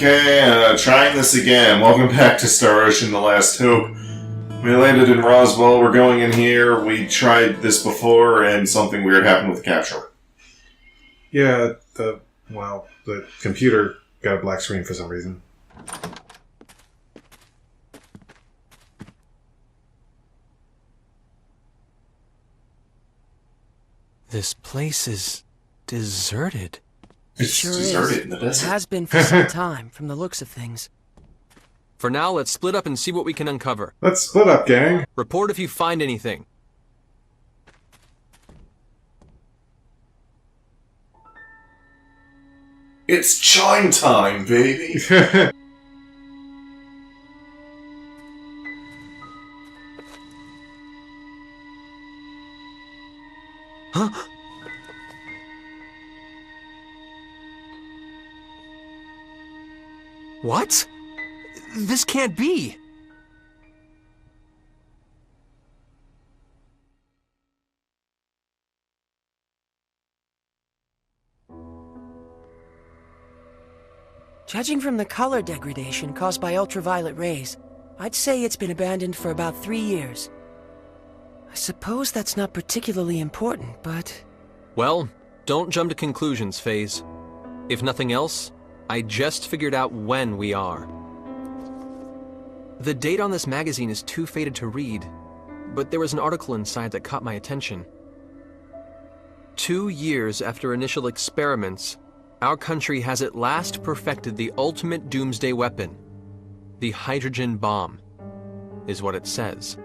Okay, trying this again. Welcome back to Star Ocean: The Last Hope. We landed in Roswell. We're going in here. We tried this before, and something weird happened with the capsule. Yeah, the computer got a black screen for some reason. This place is deserted. It's sure deserted is. in the It desert. has been for some time, from the looks of things. For now, let's split up and see what we can uncover. Let's split up, gang. Report if you find anything. It's chime time, baby! Huh? What? This can't be! Judging from the color degradation caused by ultraviolet rays, I'd say it's been abandoned for about 3 years. I suppose that's not particularly important, but... Well, don't jump to conclusions, FaZe. If nothing else, I just figured out when we are. The date on this magazine is too faded to read, but there was an article inside that caught my attention. 2 years after initial experiments, our country has at last perfected the ultimate doomsday weapon. The hydrogen bomb, is what it says.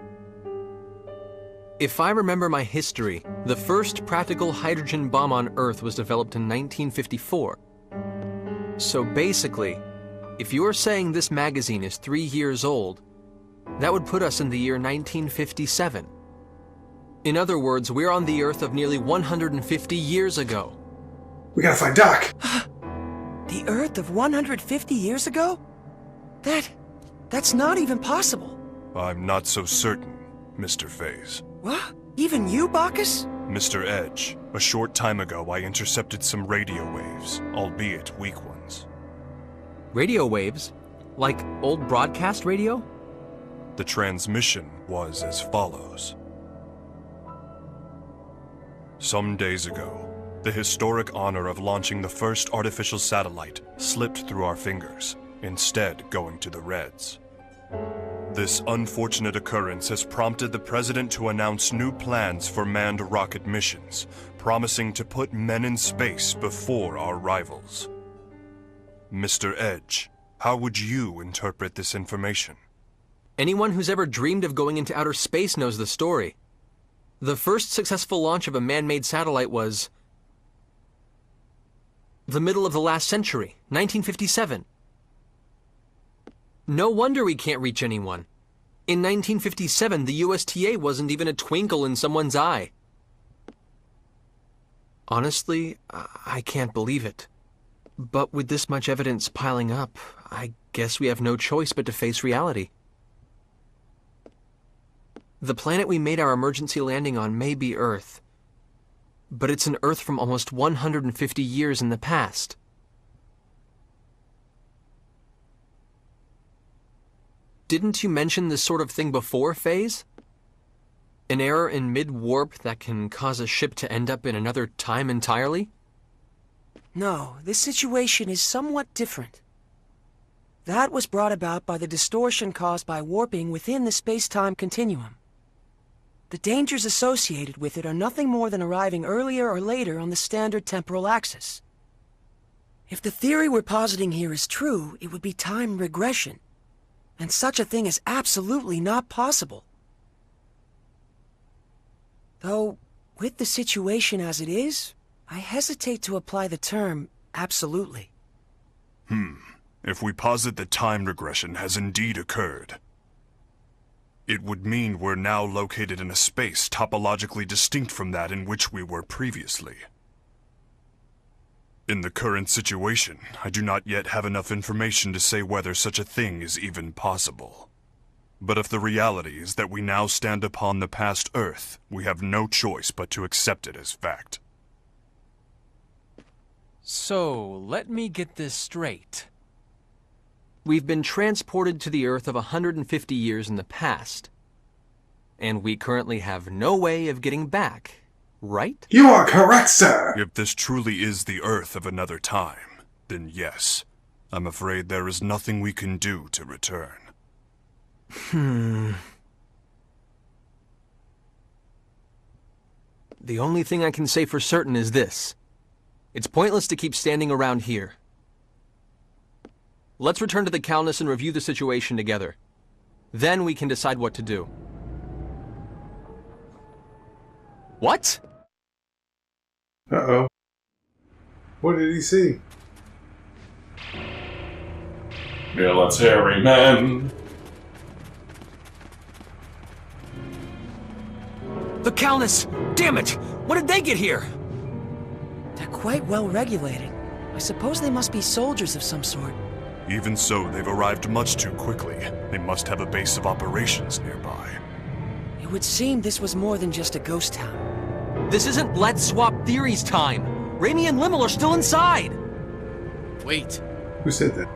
If I remember my history, the first practical hydrogen bomb on Earth was developed in 1954. So basically, if you're saying this magazine is 3 years old, that would put us in the year 1957. In other words, we're on the Earth of nearly 150 years ago. We gotta find Doc. The Earth of 150 years ago? That's not even possible. I'm not so certain, Mr. FaZe. What? Even you, Bacchus? Mr. Edge, a short time ago I intercepted some radio waves, albeit weak ones. Radio waves? Like old broadcast radio? The transmission was as follows. Some days ago, the historic honor of launching the first artificial satellite slipped through our fingers, instead going to the Reds. This unfortunate occurrence has prompted the President to announce new plans for manned rocket missions, promising to put men in space before our rivals. Mr. Edge, how would you interpret this information? Anyone who's ever dreamed of going into outer space knows the story. The first successful launch of a man-made satellite was the middle of the last century, 1957. No wonder we can't reach anyone. In 1957, the USTA wasn't even a twinkle in someone's eye. Honestly, I can't believe it. But with this much evidence piling up, I guess we have no choice but to face reality. The planet we made our emergency landing on may be Earth, but it's an Earth from almost 150 years in the past. Didn't you mention this sort of thing before, FaZe? An error in mid-warp that can cause a ship to end up in another time entirely? No, this situation is somewhat different. That was brought about by the distortion caused by warping within the space-time continuum. The dangers associated with it are nothing more than arriving earlier or later on the standard temporal axis. If the theory we're positing here is true, it would be time regression. And such a thing is absolutely not possible. Though, with the situation as it is, I hesitate to apply the term absolutely. If we posit that time regression has indeed occurred, it would mean we're now located in a space topologically distinct from that in which we were previously. In the current situation, I do not yet have enough information to say whether such a thing is even possible. But if the reality is that we now stand upon the past Earth, we have no choice but to accept it as fact. So, let me get this straight. We've been transported to the Earth of 150 years in the past. And we currently have no way of getting back, right? You are correct, sir! If this truly is the Earth of another time, then yes. I'm afraid there is nothing we can do to return. The only thing I can say for certain is this. It's pointless to keep standing around here. Let's return to the Calnus and review the situation together. Then we can decide what to do. What? Uh-oh. What did he see? Military men. The Calnus! Damn it! When did they get here? They're quite well regulated. I suppose they must be soldiers of some sort. Even so, they've arrived much too quickly. They must have a base of operations nearby. It would seem this was more than just a ghost town. This isn't Let's Swap Theories time! Raimi and Limmel are still inside! Wait. Who said that?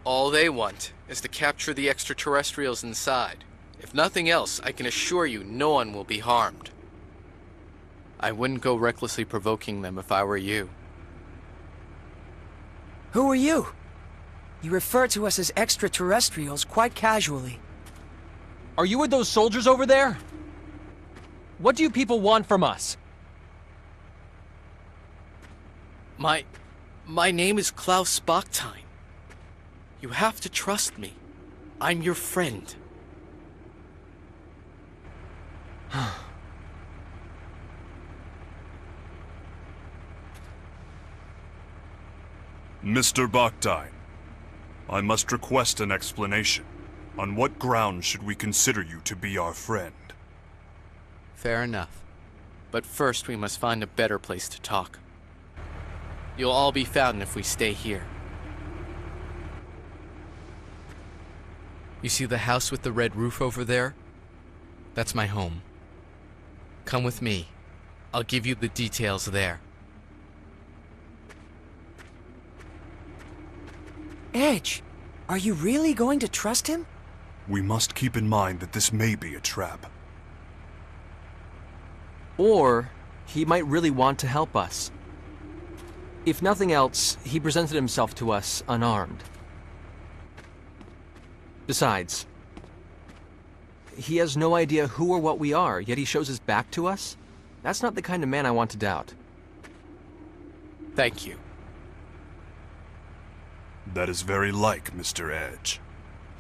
All they want is to capture the extraterrestrials inside. If nothing else, I can assure you no one will be harmed. I wouldn't go recklessly provoking them if I were you. Who are you? You refer to us as extraterrestrials quite casually. Are you with those soldiers over there? What do you people want from us? My name is Klaus Bachstein. You have to trust me. I'm your friend. Mr. Bachstein, I must request an explanation. On what grounds should we consider you to be our friend? Fair enough. But first we must find a better place to talk. You'll all be found if we stay here. You see the house with the red roof over there? That's my home. Come with me. I'll give you the details there. Edge, are you really going to trust him? We must keep in mind that this may be a trap. Or he might really want to help us. If nothing else, he presented himself to us unarmed. Besides, he has no idea who or what we are, yet he shows his back to us? That's not the kind of man I want to doubt. Thank you. That is very like Mr. Edge.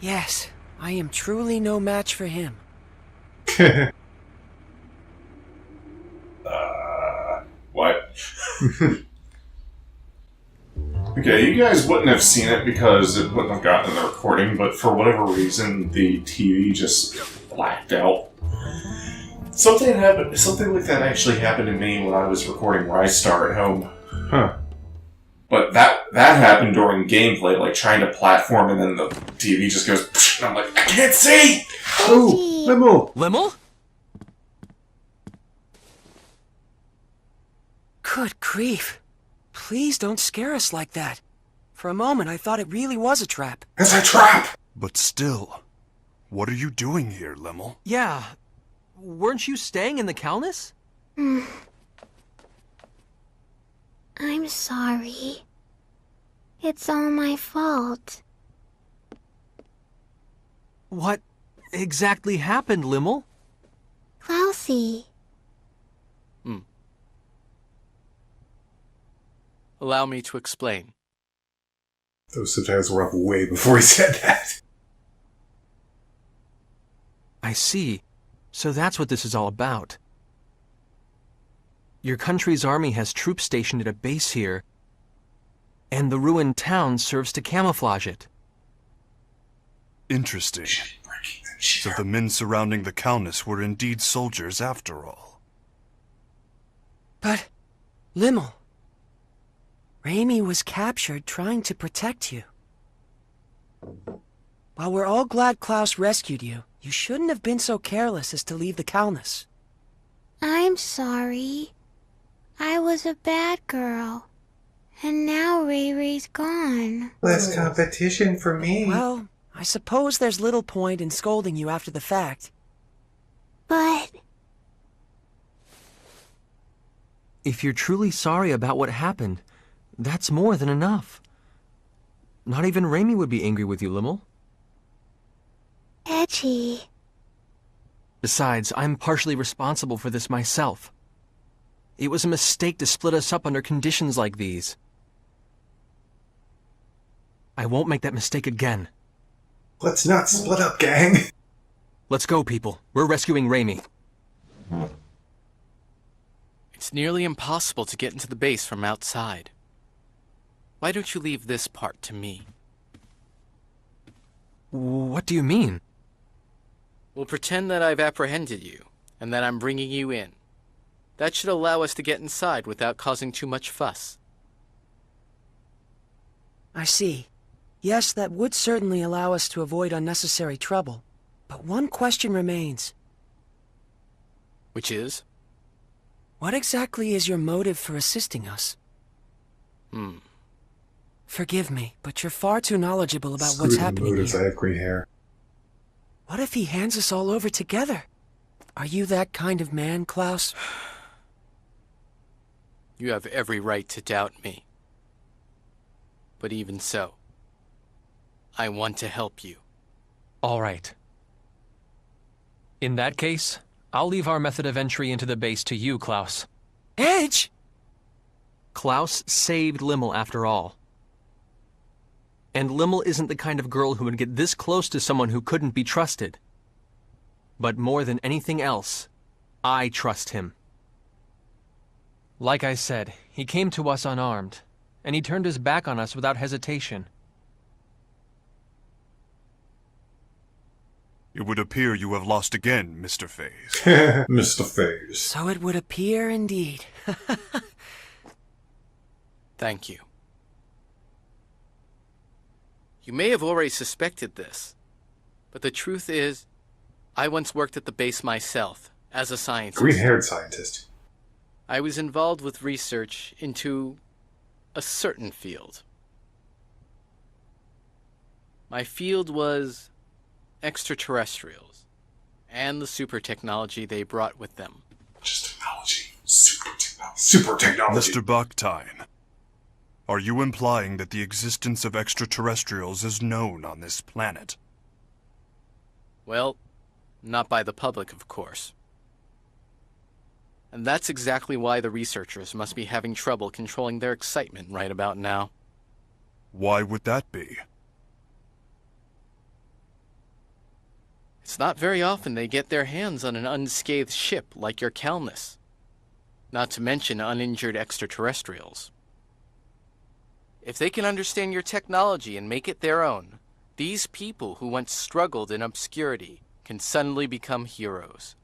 Yes, I am truly no match for him. What? Okay, you guys wouldn't have seen it because it wouldn't have gotten in the recording, but for whatever reason, the TV just blacked out. Something happened. Something like that actually happened to me when I was recording Rise Star at home. Huh. But that happened during gameplay, like trying to platform, and then the TV just goes, psh, and I'm like, I can't see! Oh, Limmel! Limmel? Good grief. Please don't scare us like that. For a moment, I thought it really was a trap. It's a trap! But still, what are you doing here, Limmel? Yeah. Weren't you staying in the Calnus? I'm sorry. It's all my fault. What exactly happened, Limmel? Klausie. Allow me to explain. Those subtitles were up way before he said that. I see. So that's what this is all about. Your country's army has troops stationed at a base here, and the ruined town serves to camouflage it. Interesting. So the men surrounding the Calnus were indeed soldiers after all. But, Limmel, Raimi was captured trying to protect you. While we're all glad Klaus rescued you, you shouldn't have been so careless as to leave the Calnus. I'm sorry. I was a bad girl. And now Ray Ray's gone. Less competition for me. Well, I suppose there's little point in scolding you after the fact. But If you're truly sorry about what happened, that's more than enough. Not even Raimi would be angry with you, Limmel. Edgy. Besides, I'm partially responsible for this myself. It was a mistake to split us up under conditions like these. I won't make that mistake again. Let's not split up, gang. Let's go, people. We're rescuing Raimi. It's nearly impossible to get into the base from outside. Why don't you leave this part to me? What do you mean? We'll pretend that I've apprehended you, and that I'm bringing you in. That should allow us to get inside without causing too much fuss. I see. Yes, that would certainly allow us to avoid unnecessary trouble. But one question remains. Which is? What exactly is your motive for assisting us? Forgive me, but you're far too knowledgeable about what's happening I here. have green hair. What if he hands us all over together? Are you that kind of man, Klaus? You have every right to doubt me. But even so, I want to help you. All right. In that case, I'll leave our method of entry into the base to you, Klaus. Edge! Klaus saved Limmel after all. And Limmel isn't the kind of girl who would get this close to someone who couldn't be trusted. But more than anything else, I trust him. Like I said, he came to us unarmed, and he turned his back on us without hesitation. It would appear you have lost again, Mr. Faze. Mr. Faze. So it would appear indeed. Thank you. You may have already suspected this, but the truth is, I once worked at the base myself, as a scientist. Green-haired scientist. I was involved with research into a certain field. My field was extraterrestrials, and the super technology they brought with them. Just technology. Super technology. Super technology. Mr. Bucktyne, are you implying that the existence of extraterrestrials is known on this planet? Well, not by the public, of course. And that's exactly why the researchers must be having trouble controlling their excitement right about now. Why would that be? It's not very often they get their hands on an unscathed ship like your Calnus. Not to mention uninjured extraterrestrials. If they can understand your technology and make it their own, these people who once struggled in obscurity can suddenly become heroes.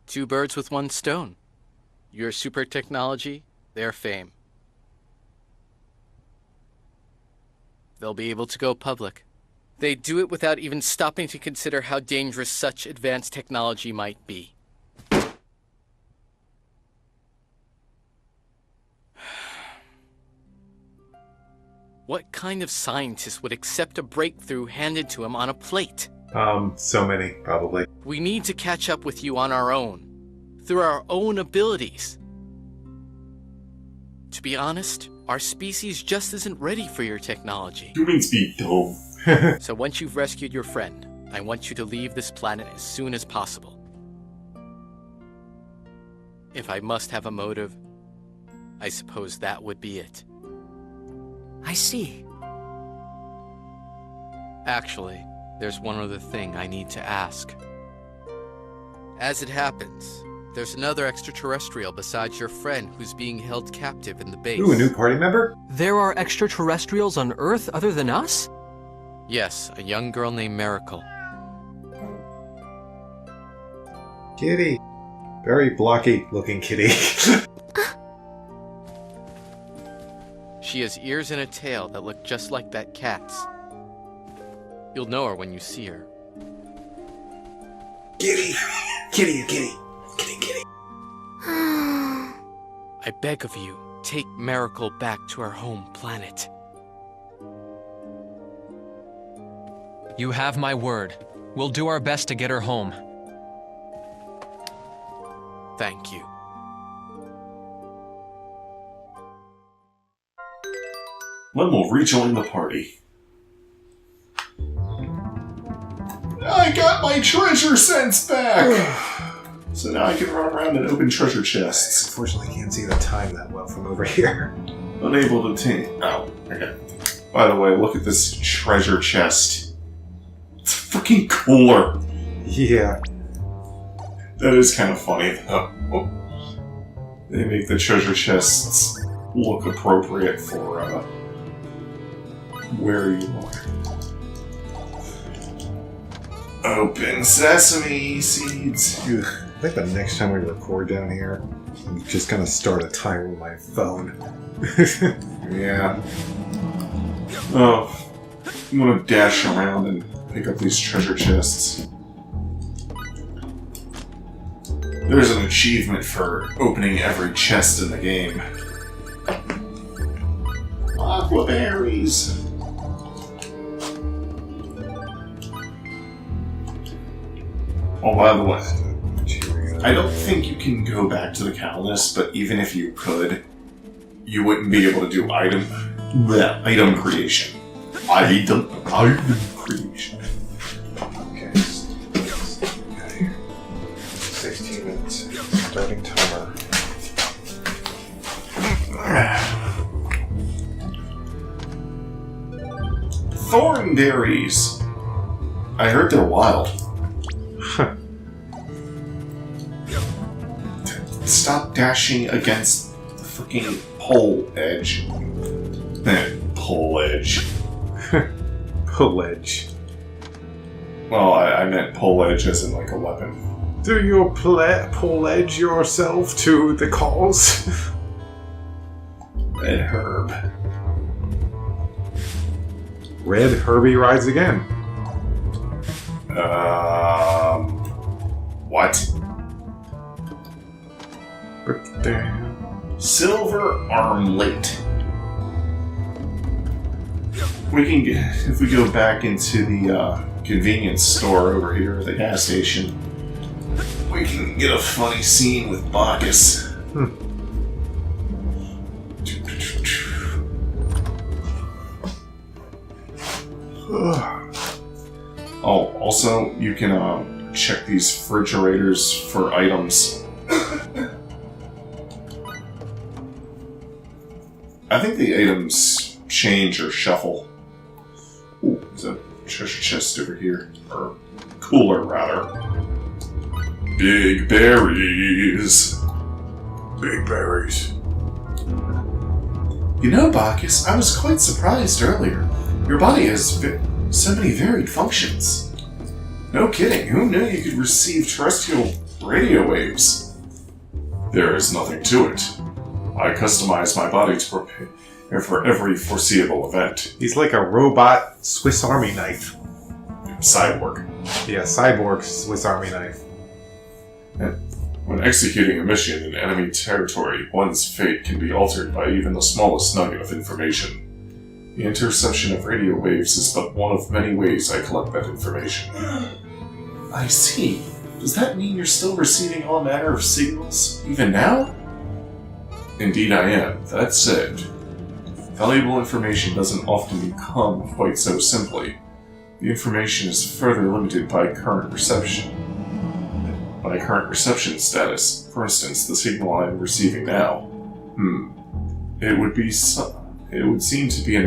Two birds with one stone. Your super technology, their fame. They'll be able to go public. They do it without even stopping to consider how dangerous such advanced technology might be. What kind of scientist would accept a breakthrough handed to him on a plate? So many, probably. We need to catch up with you on our own, through our own abilities. To be honest, our species just isn't ready for your technology. Humans be dumb. So once you've rescued your friend, I want you to leave this planet as soon as possible. If I must have a motive, I suppose that would be it. I see. Actually, there's one other thing I need to ask. As it happens, there's another extraterrestrial besides your friend who's being held captive in the base. Ooh, a new party member? There are extraterrestrials on Earth other than us? Yes, a young girl named Miracle. Kitty. Very blocky looking kitty. She has ears and a tail that look just like that cat's. You'll know her when you see her. Kitty. Kitty, kitty. Kitty, kitty. I beg of you, take Miracle back to her home planet. You have my word. We'll do our best to get her home. Thank you. Lem will rejoin the party. I got my treasure sense back! So now I can run around and open treasure chests. Unfortunately, can't see the time that well from over here. Unable to obtain. Oh, okay. By the way, look at this treasure chest. It's freaking cooler. Yeah. That is kind of funny, though. Oh. They make the treasure chests look appropriate for where you are. Open sesame seeds. Ugh. I think the next time we record down here, I'm just gonna start a timer with my phone. Yeah. Oh, I'm gonna dash around and pick up these treasure chests. There's an achievement for opening every chest in the game. Aqua berries. Oh, by the way, I don't think you can go back to the Calnus, but even if you could, you wouldn't be able to do item creation. Item creation. Okay. 16 minutes. Starting timer. Thornberries. I heard they're wild. Stop dashing against the freaking pole edge. Pole edge. Pull edge. Well, I meant pole edge as in like a weapon. Do you pull edge yourself to the cause? Red herb. Red Herbie rides again. What? Silver armlet. We can get, if we go back into the convenience store over here at the gas station, we can get a funny scene with Bacchus. Oh, also, you can check these refrigerators for items. I think the items change or shuffle. Ooh, there's a treasure chest over here. Or cooler, rather. Big berries. Big berries. You know, Bacchus, I was quite surprised earlier. Your body has so many varied functions. No kidding, who knew you could receive terrestrial radio waves? There is nothing to it. I customize my body to prepare for every foreseeable event. He's like a robot Swiss Army knife. Cyborg. Yeah, cyborg Swiss Army knife. When executing a mission in enemy territory, one's fate can be altered by even the smallest nugget of information. The interception of radio waves is but one of many ways I collect that information. I see. Does that mean you're still receiving all manner of signals, even now? Indeed I am. That said, valuable information doesn't often come quite so simply. The information is further limited by current reception. By current reception status, for instance, the signal I am receiving now. It would seem to be an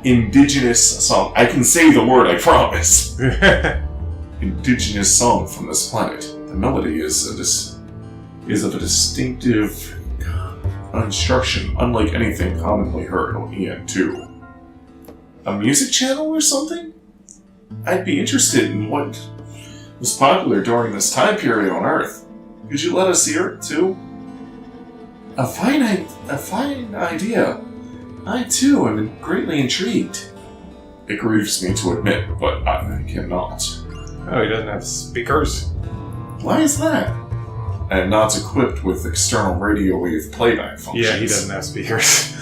indigenous song. I can say the word, I promise. Indigenous song from this planet. The melody is of a distinctive construction, unlike anything commonly heard on EN2. A music channel or something? I'd be interested in what was popular during this time period on Earth. Could you let us hear it too? A fine idea. I too am greatly intrigued. It grieves me to admit, but I cannot. Oh, he doesn't have speakers? Why is that? and not equipped with external radio wave playback functions. Yeah, he doesn't have speakers.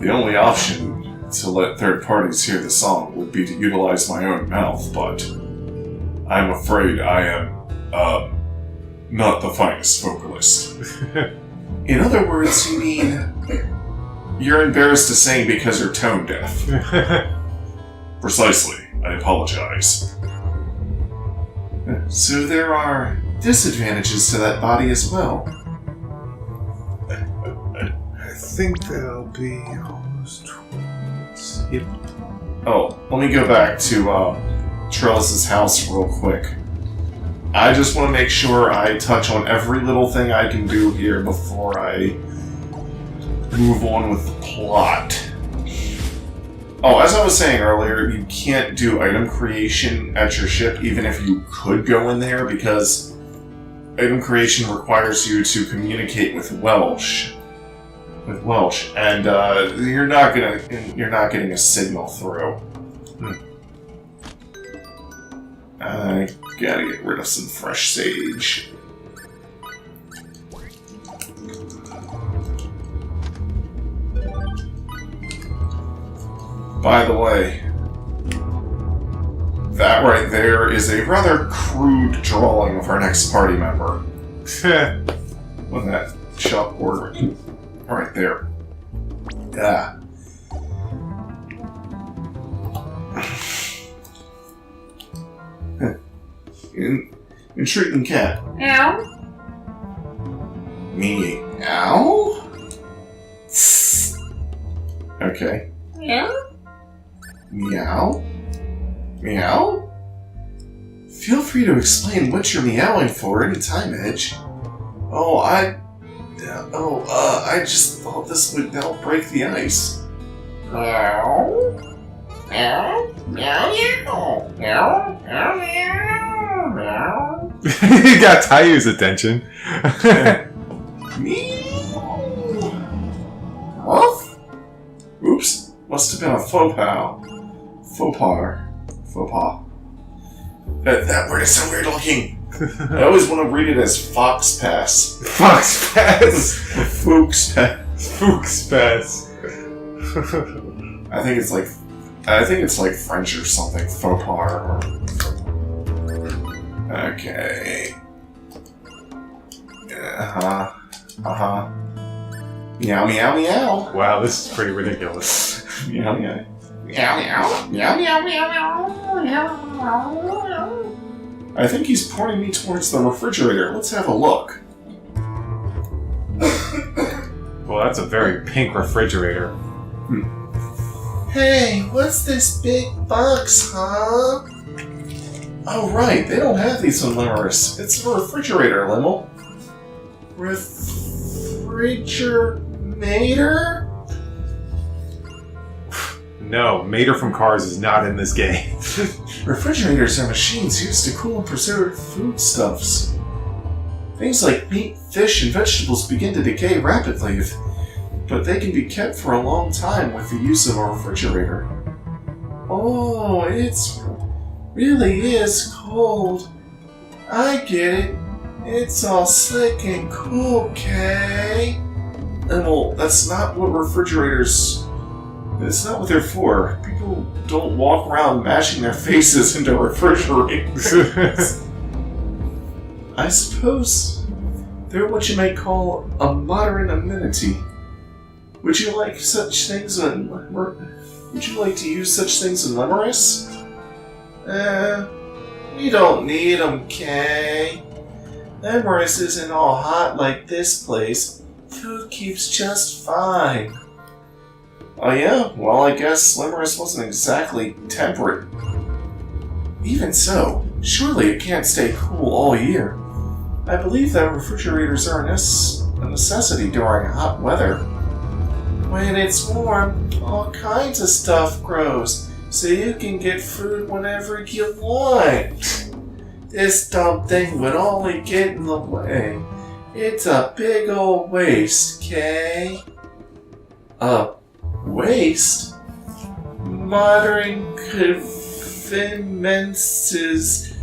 The only option to let third parties hear the song would be to utilize my own mouth, but I'm afraid I am, not the finest vocalist. In other words, you mean you're embarrassed to sing because you're tone deaf. Precisely. I apologize. So there are disadvantages to that body as well. I think that'll be almost towards... Yep. Oh, let me go back to Trellis's house real quick. I just want to make sure I touch on every little thing I can do here before I move on with the plot. Oh, as I was saying earlier, you can't do item creation at your ship even if you could go in there, because item creation requires you to communicate with Welsh. And you're not getting a signal through. I gotta get rid of some fresh sage. By the way, that right there is a rather crude drawing of our next party member. On that chalkboard right there. Yeah. Intriguing cat. Meow. Meow? Okay. Meow. Meow? Meow? Feel free to explain what you're meowing for anytime, Edge. I just thought this would help break the ice. Meow. Meow. Meow. Meow. Meow. Meow. Meow. He got Tayu's attention. Meow. Ruff? Oops. Must have been a faux pas. Faux pas. That word is so weird looking. I always want to read it as Fox Pass. Fox Pass. Fuchs Pass. Fuchs Pass. I think it's like French or something. Faux pas. Okay. Meow meow meow. Wow, this is pretty ridiculous. Meow meow. Meow. Meow. Meow. Meow. Meow. I think he's pointing me towards the refrigerator. Let's have a look. Well, that's a very pink refrigerator. Hey, what's this big box, huh? Oh, right. They don't have these on Limerus. It's a refrigerator, Limmel. Refrigerator? No, Mater from Cars is not in this game. Refrigerators are machines used to cool and preserve foodstuffs. Things like meat, fish, and vegetables begin to decay rapidly, but they can be kept for a long time with the use of a refrigerator. Oh, it's really is cold. I get it. It's all slick and cool, Kay. Well, that's not what refrigerators... That's not what they're for. People don't walk around mashing their faces into refrigerators. I suppose they're what you might call a modern amenity. Would you like such things in... Would you like to use such things in Limerus? We don't need them, Kay. Limerus isn't all hot like this place. Food keeps just fine. Oh yeah? Well, I guess Limerus wasn't exactly temperate. Even so, surely it can't stay cool all year. I believe that refrigerators are a necessity during hot weather. When it's warm, all kinds of stuff grows, so you can get food whenever you want. This dumb thing would only get in the way. It's a big old waste, Kay. Waste? Modern conveniences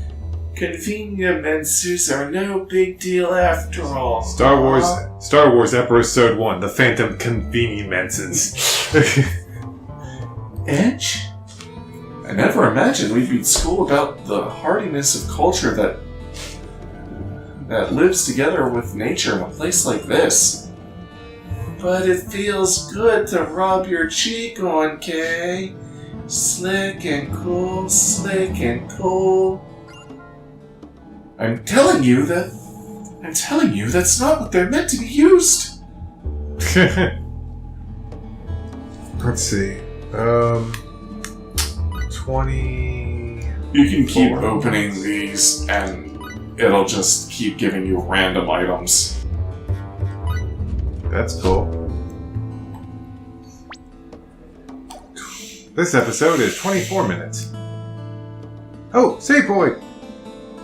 Conveniences are no big deal after all. Star Wars Episode 1, The Phantom Conveniences. Edge? I never imagined we'd be at school about the hardiness of culture that lives together with nature in a place like this. But it feels good to rub your cheek on, Kay. Slick and cool, slick and cool. I'm telling you that's not what they're meant to be used. Let's see. 20... You can keep opening these and it'll just keep giving you random items. That's cool. This episode is 24 minutes. Oh, save point!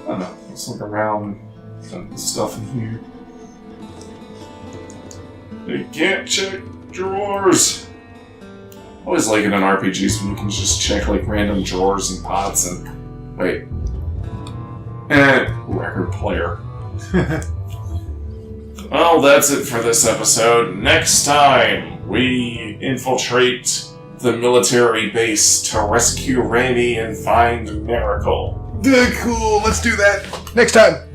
I don't know, let's look around some stuff in here. You can't check drawers! I always like it in RPGs when you can just check like random drawers and pots and... Wait. Record player. Well, that's it for this episode. Next time, we infiltrate the military base to rescue Randy and find Miracle. Cool, let's do that next time.